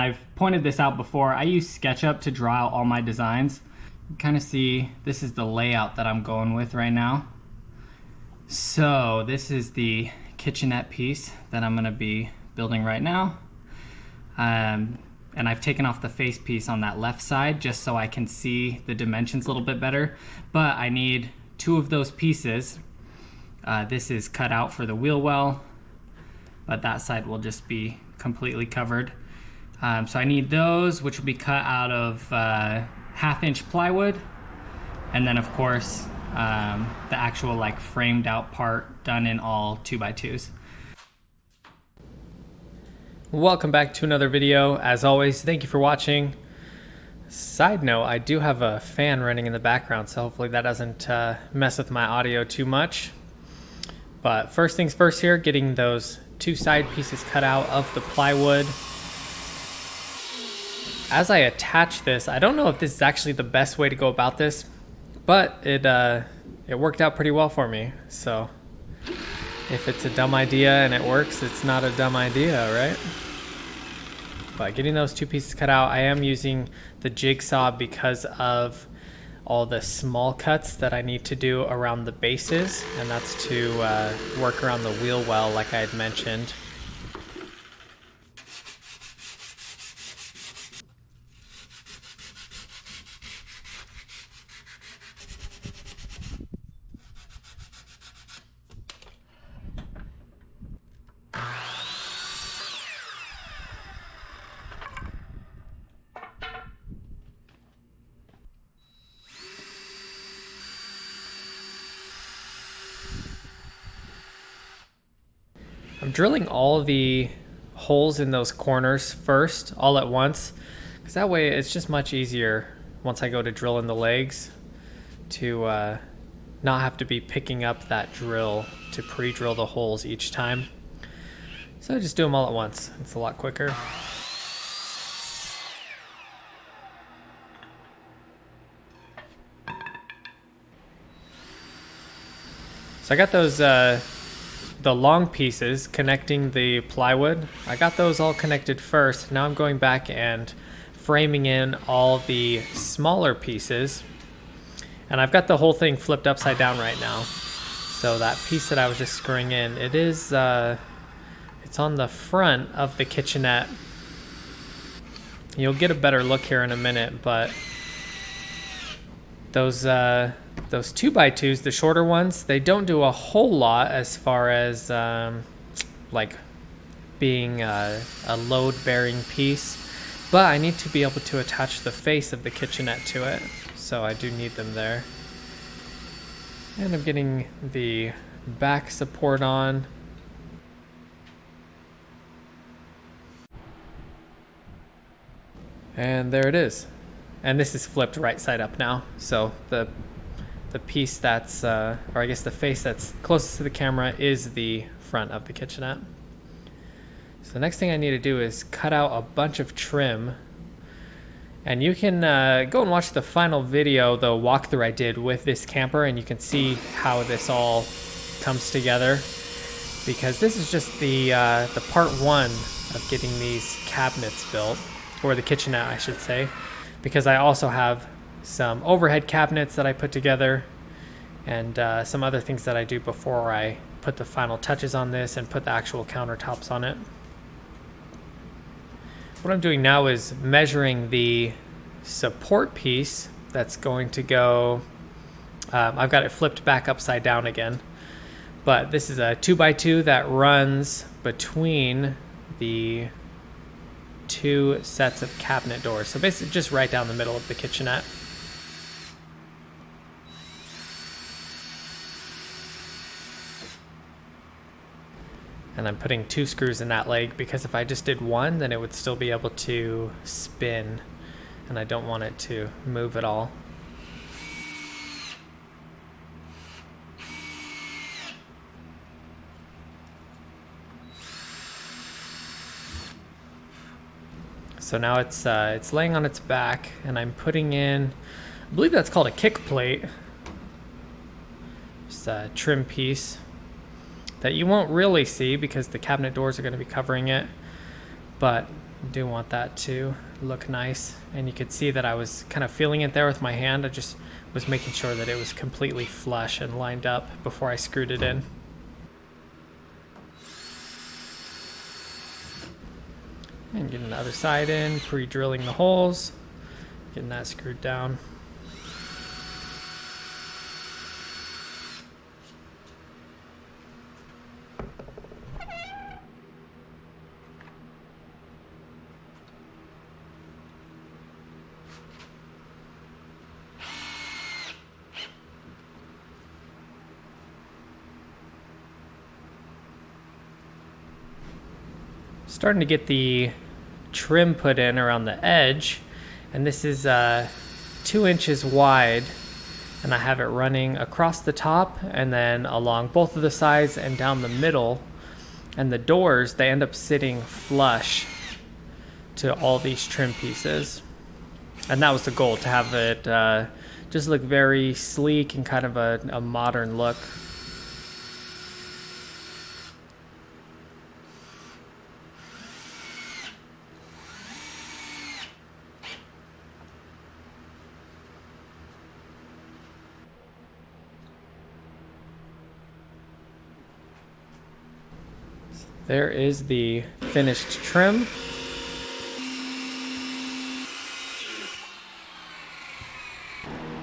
I've pointed this out before. I use SketchUp to draw out all my designs. You kind of see this is the layout that I'm going with right now. So this is the kitchenette piece that I'm going to be building right now. And I've taken off the face piece on that left side just so I can see the dimensions a little bit better. But I need two of those pieces. This is cut out for the wheel well, but that side will just be completely covered. So I need those, which will be cut out of 1/2-inch plywood, and then of course the actual like framed out part done in all 2x2s. Welcome back to another video. As always, thank you for watching. Side note, I do have a fan running in the background, so hopefully that doesn't mess with my audio too much. But first things first here, getting those two side pieces cut out of the plywood. As I attach this, I don't know if this is actually the best way to go about this, but it worked out pretty well for me. So if it's a dumb idea and it works, it's not a dumb idea, right? But getting those two pieces cut out, I am using the jigsaw because of all the small cuts that I need to do around the bases, and that's to work around the wheel well like I had mentioned. I'm drilling all the holes in those corners first, all at once, because that way it's just much easier once I go to drill in the legs to not have to be picking up that drill to pre-drill the holes each time. So I just do them all at once. It's a lot quicker. So I got those the long pieces connecting the plywood. I got those all connected first. Now I'm going back and framing in all the smaller pieces. And I've got the whole thing flipped upside down right now. So that piece that I was just screwing in, it is, it's on the front of the kitchenette. You'll get a better look here in a minute, but those 2x2s, the shorter ones, they don't do a whole lot as far as like being a load-bearing piece, but I need to be able to attach the face of the kitchenette to it, so I do need them there. And I'm getting the back support on. And there it is. And this is flipped right side up now, so the piece that's, or I guess the face that's closest to the camera is the front of the kitchenette. So the next thing I need to do is cut out a bunch of trim. And you can go and watch the final video, the walkthrough I did with this camper, and you can see how this all comes together. Because this is just the part one of getting these cabinets built, or the kitchenette I should say. Because I also have some overhead cabinets that I put together and some other things that I do before I put the final touches on this and put the actual countertops on it. What I'm doing now is measuring the support piece that's going to go, I've got it flipped back upside down again, but this is a 2x2 that runs between the two sets of cabinet doors. So basically just right down the middle of the kitchenette. And I'm putting 2 screws in that leg because if I just did one, then it would still be able to spin, and I don't want it to move at all. So now it's laying on its back, and I'm putting in, I believe that's called a kick plate. Just a trim piece that you won't really see because the cabinet doors are going to be covering it. But I do want that to look nice, and you could see that I was kind of feeling it there with my hand. I just was making sure that it was completely flush and lined up before I screwed it in. And getting the other side in, pre-drilling the holes, getting that screwed down. Starting to get the trim put in around the edge, and this is 2 inches wide, and I have it running across the top and then along both of the sides and down the middle. And the doors, they end up sitting flush to all these trim pieces, and that was the goal, to have it just look very sleek and kind of a modern look. There is the finished trim.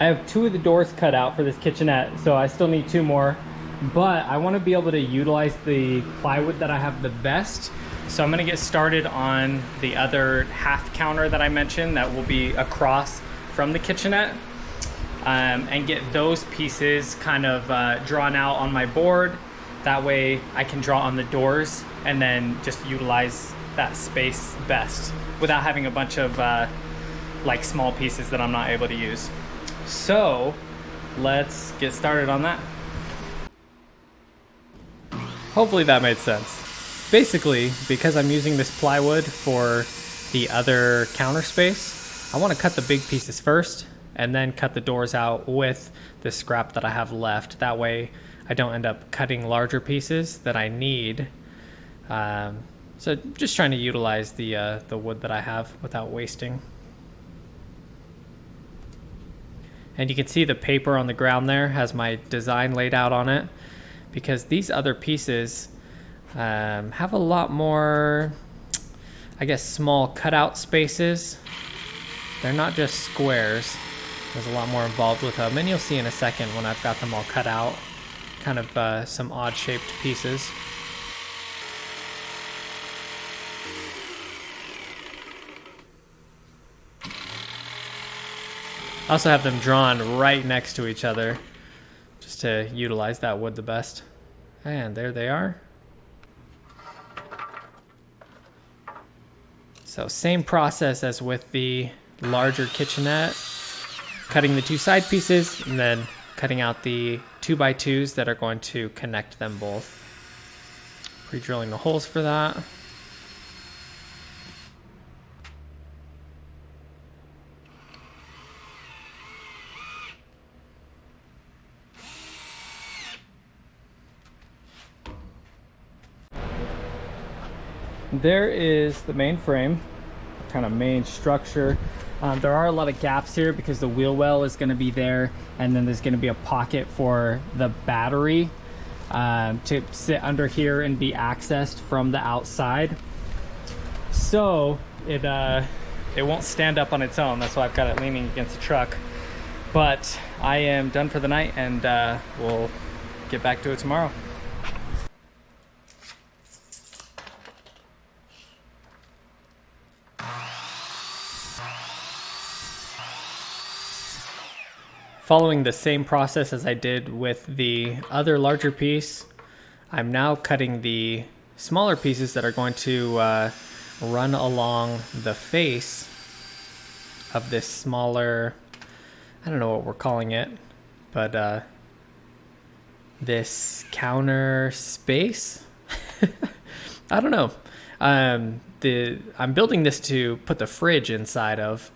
I have 2 of the doors cut out for this kitchenette, so I still need 2 more. But I want to be able to utilize the plywood that I have the best. So I'm going to get started on the other half counter that I mentioned that will be across from the kitchenette. And get those pieces kind of drawn out on my board. That way I can draw on the doors and then just utilize that space best without having a bunch of like small pieces that I'm not able to use. So let's get started on that. Hopefully that made sense. Basically, because I'm using this plywood for the other counter space, I want to cut the big pieces first and then cut the doors out with the scrap that I have left. That way I don't end up cutting larger pieces that I need. So just trying to utilize the wood that I have without wasting. And you can see the paper on the ground there has my design laid out on it, because these other pieces have a lot more, I guess, small cutout spaces. They're not just squares. There's a lot more involved with them, and you'll see in a second when I've got them all cut out, kind of some odd shaped pieces. I also have them drawn right next to each other just to utilize that wood the best. And there they are. So same process as with the larger kitchenette, cutting the 2 side pieces and then cutting out the 2x2s that are going to connect them both. Pre-drilling the holes for that. There is the main frame, kind of main structure. There are a lot of gaps here because the wheel well is going to be there, and then there's going to be a pocket for the battery to sit under here and be accessed from the outside. So it won't stand up on its own. That's why I've got it leaning against the truck. But I am done for the night, and we'll get back to it tomorrow. Following the same process as I did with the other larger piece, I'm now cutting the smaller pieces that are going to run along the face of this smaller, I don't know what we're calling it, but this counter space. I don't know. I'm building this to put the fridge inside of.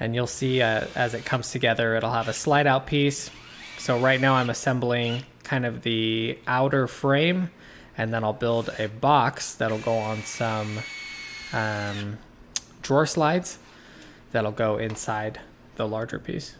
And you'll see as it comes together, it'll have a slide out piece. So right now I'm assembling kind of the outer frame, and then I'll build a box that'll go on some drawer slides that'll go inside the larger piece.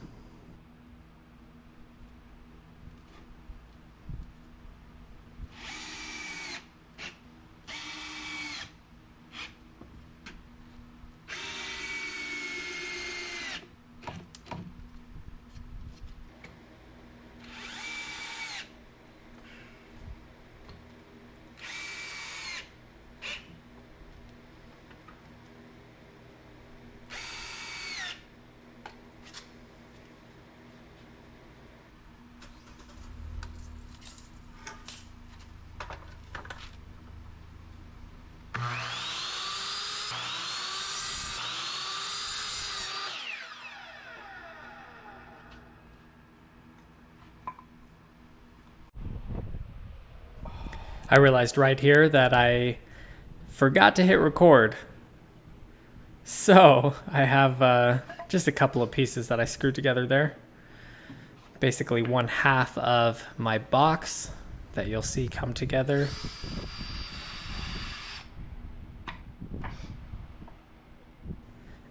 I realized right here that I forgot to hit record. So I have just a couple of pieces that I screwed together there. Basically 1/2 of my box that you'll see come together.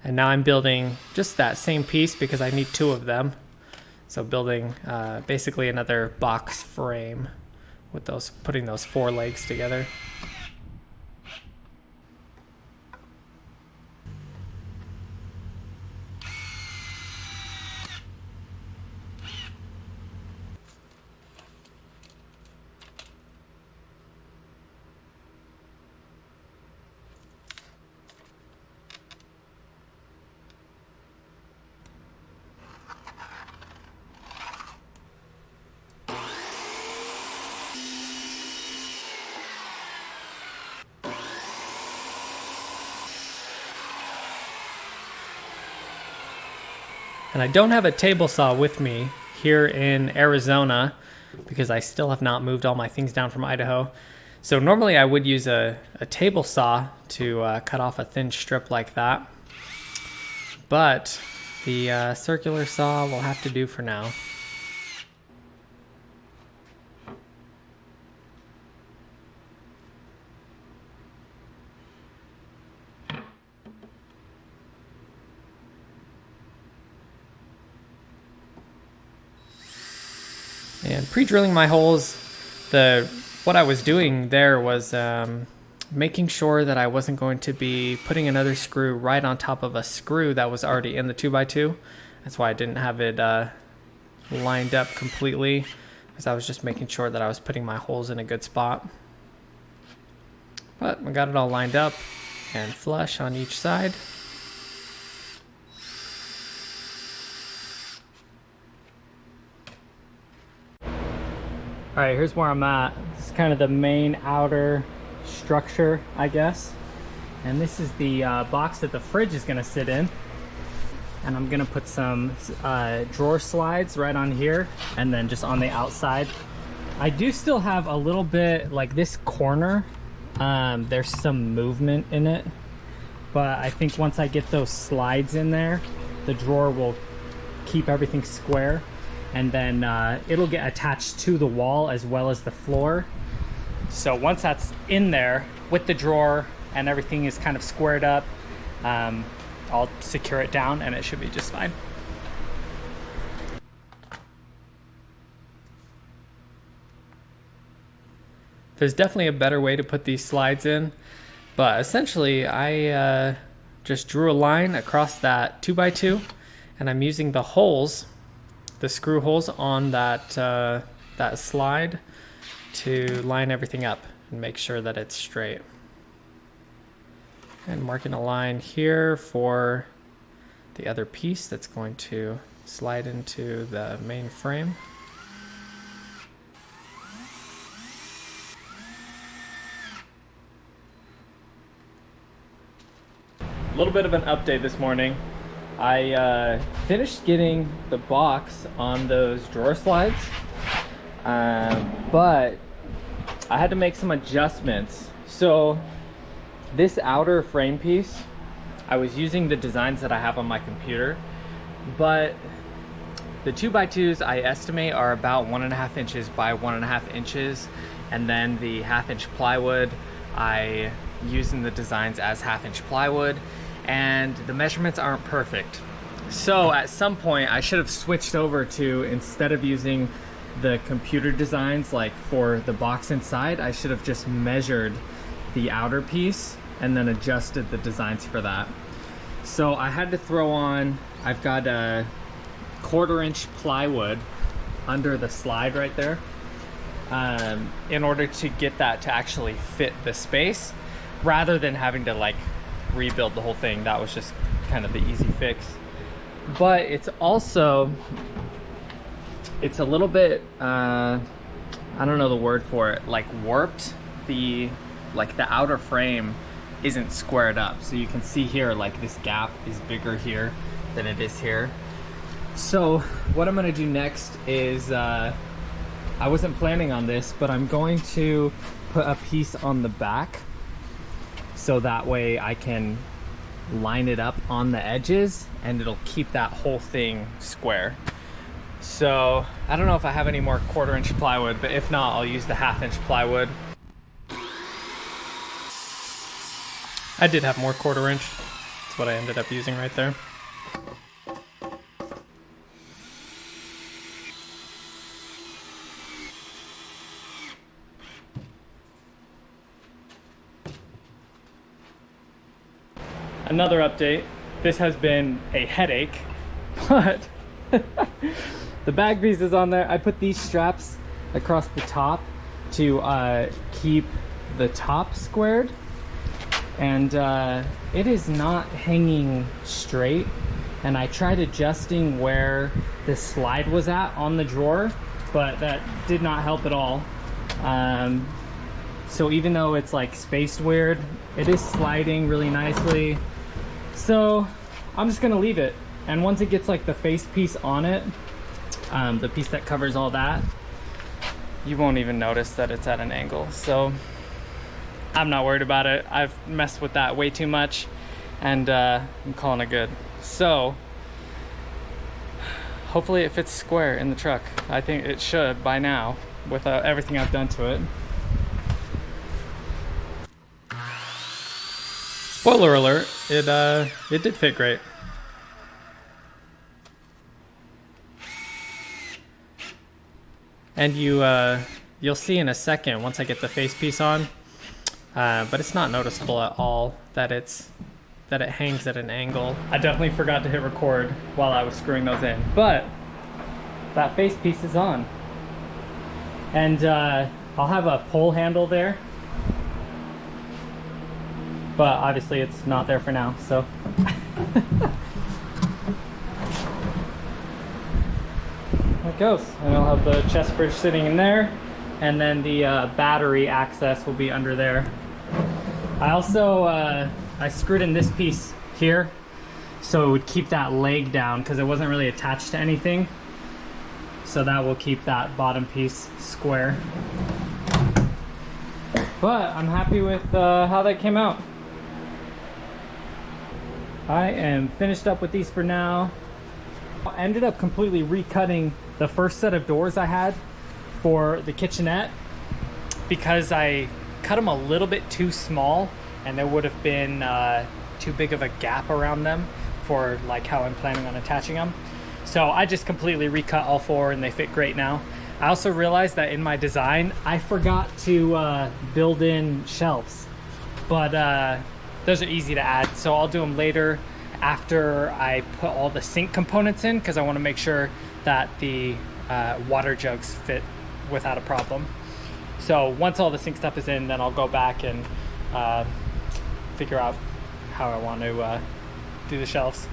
And now I'm building just that same piece because I need 2 of them. So building basically another box frame with those, putting those 4 legs together. And I don't have a table saw with me here in Arizona because I still have not moved all my things down from Idaho. So normally I would use a table saw to cut off a thin strip like that. But the circular saw will have to do for now. And pre-drilling my holes, what I was doing there was making sure that I wasn't going to be putting another screw right on top of a screw that was already in the 2x2. That's why I didn't have it lined up completely, because I was just making sure that I was putting my holes in a good spot. But I got it all lined up and flush on each side. All right, here's where I'm at. This is kind of the main outer structure, I guess. And this is the box that the fridge is gonna sit in. And I'm gonna put some drawer slides right on here and then just on the outside. I do still have a little bit, like this corner, there's some movement in it. But I think once I get those slides in there, the drawer will keep everything square. And then it'll get attached to the wall as well as the floor. So once that's in there with the drawer and everything is kind of squared up, I'll secure it down and it should be just fine. There's definitely a better way to put these slides in, but essentially I just drew a line across that 2x2 and I'm using the holes, the screw holes on that that slide to line everything up and make sure that it's straight. And marking a line here for the other piece that's going to slide into the main frame. A little bit of an update this morning. I finished getting the box on those drawer slides, but I had to make some adjustments. So this outer frame piece, I was using the designs that I have on my computer, but the 2x2s I estimate are about 1.5 inches by 1.5 inches, and then the 1/2 inch plywood I using the designs as 1/2-inch plywood, and the measurements aren't perfect. So at some point I should have switched over to, instead of using the computer designs like for the box inside, I should have just measured the outer piece and then adjusted the designs for that. So I had to throw on, I've got a 1/4-inch plywood under the slide right there, in order to get that to actually fit the space, rather than having to like rebuild the whole thing. That was just kind of the easy fix. But it's also, it's a little bit, I don't know the word for it, like warped. The outer frame isn't squared up. So you can see here, like this gap is bigger here than it is here. So what I'm gonna do next is, I wasn't planning on this, but I'm going to put a piece on the back so that way I can line it up on the edges and it'll keep that whole thing square. So I don't know if I have any more 1/4-inch plywood, but if not, I'll use the 1/2-inch plywood. I did have more 1/4-inch. That's what I ended up using right there. Another update. This has been a headache, but the bag piece is on there. I put these straps across the top to keep the top squared, and it is not hanging straight. And I tried adjusting where the slide was at on the drawer, but that did not help at all. So even though it's like spaced weird, it is sliding really nicely. So I'm just gonna leave it, and once it gets like the face piece on it, the piece that covers all that, you won't even notice that it's at an angle. So I'm not worried about it. I've messed with that way too much, and I'm calling it good. So hopefully it fits square in the truck. I think it should by now with everything I've done to it. Spoiler alert, it did fit great. And you'll see in a second once I get the face piece on, but it's not noticeable at all that it hangs at an angle. I definitely forgot to hit record while I was screwing those in, but that face piece is on. And I'll have a pole handle there, but obviously it's not there for now, so. There it goes. And I'll have the chest bridge sitting in there, and then the battery access will be under there. I also, I screwed in this piece here, so it would keep that leg down because it wasn't really attached to anything. So that will keep that bottom piece square. But I'm happy with how that came out. I am finished up with these for now. I ended up completely recutting the first set of doors I had for the kitchenette because I cut them a little bit too small, and there would have been too big of a gap around them for like how I'm planning on attaching them. So I just completely recut all four, and they fit great now. I also realized that in my design I forgot to build in shelves, but those are easy to add, so I'll do them later after I put all the sink components in, because I want to make sure that the water jugs fit without a problem. So once all the sink stuff is in, then I'll go back and figure out how I want to do the shelves.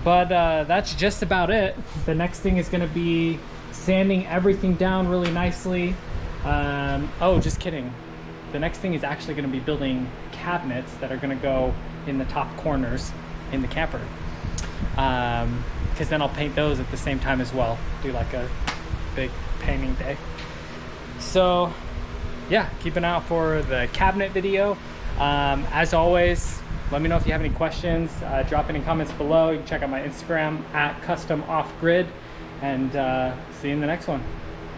But that's just about it. The next thing is going to be sanding everything down really nicely. Oh, just kidding. The next thing is actually going to be building cabinets that are going to go in the top corners in the camper, because then I'll paint those at the same time as well, do like a big painting day. So yeah, keep an eye out for the cabinet video. As always, let me know if you have any questions. Drop any comments below. You can check out my Instagram at customoffgrid, and see you in the next one.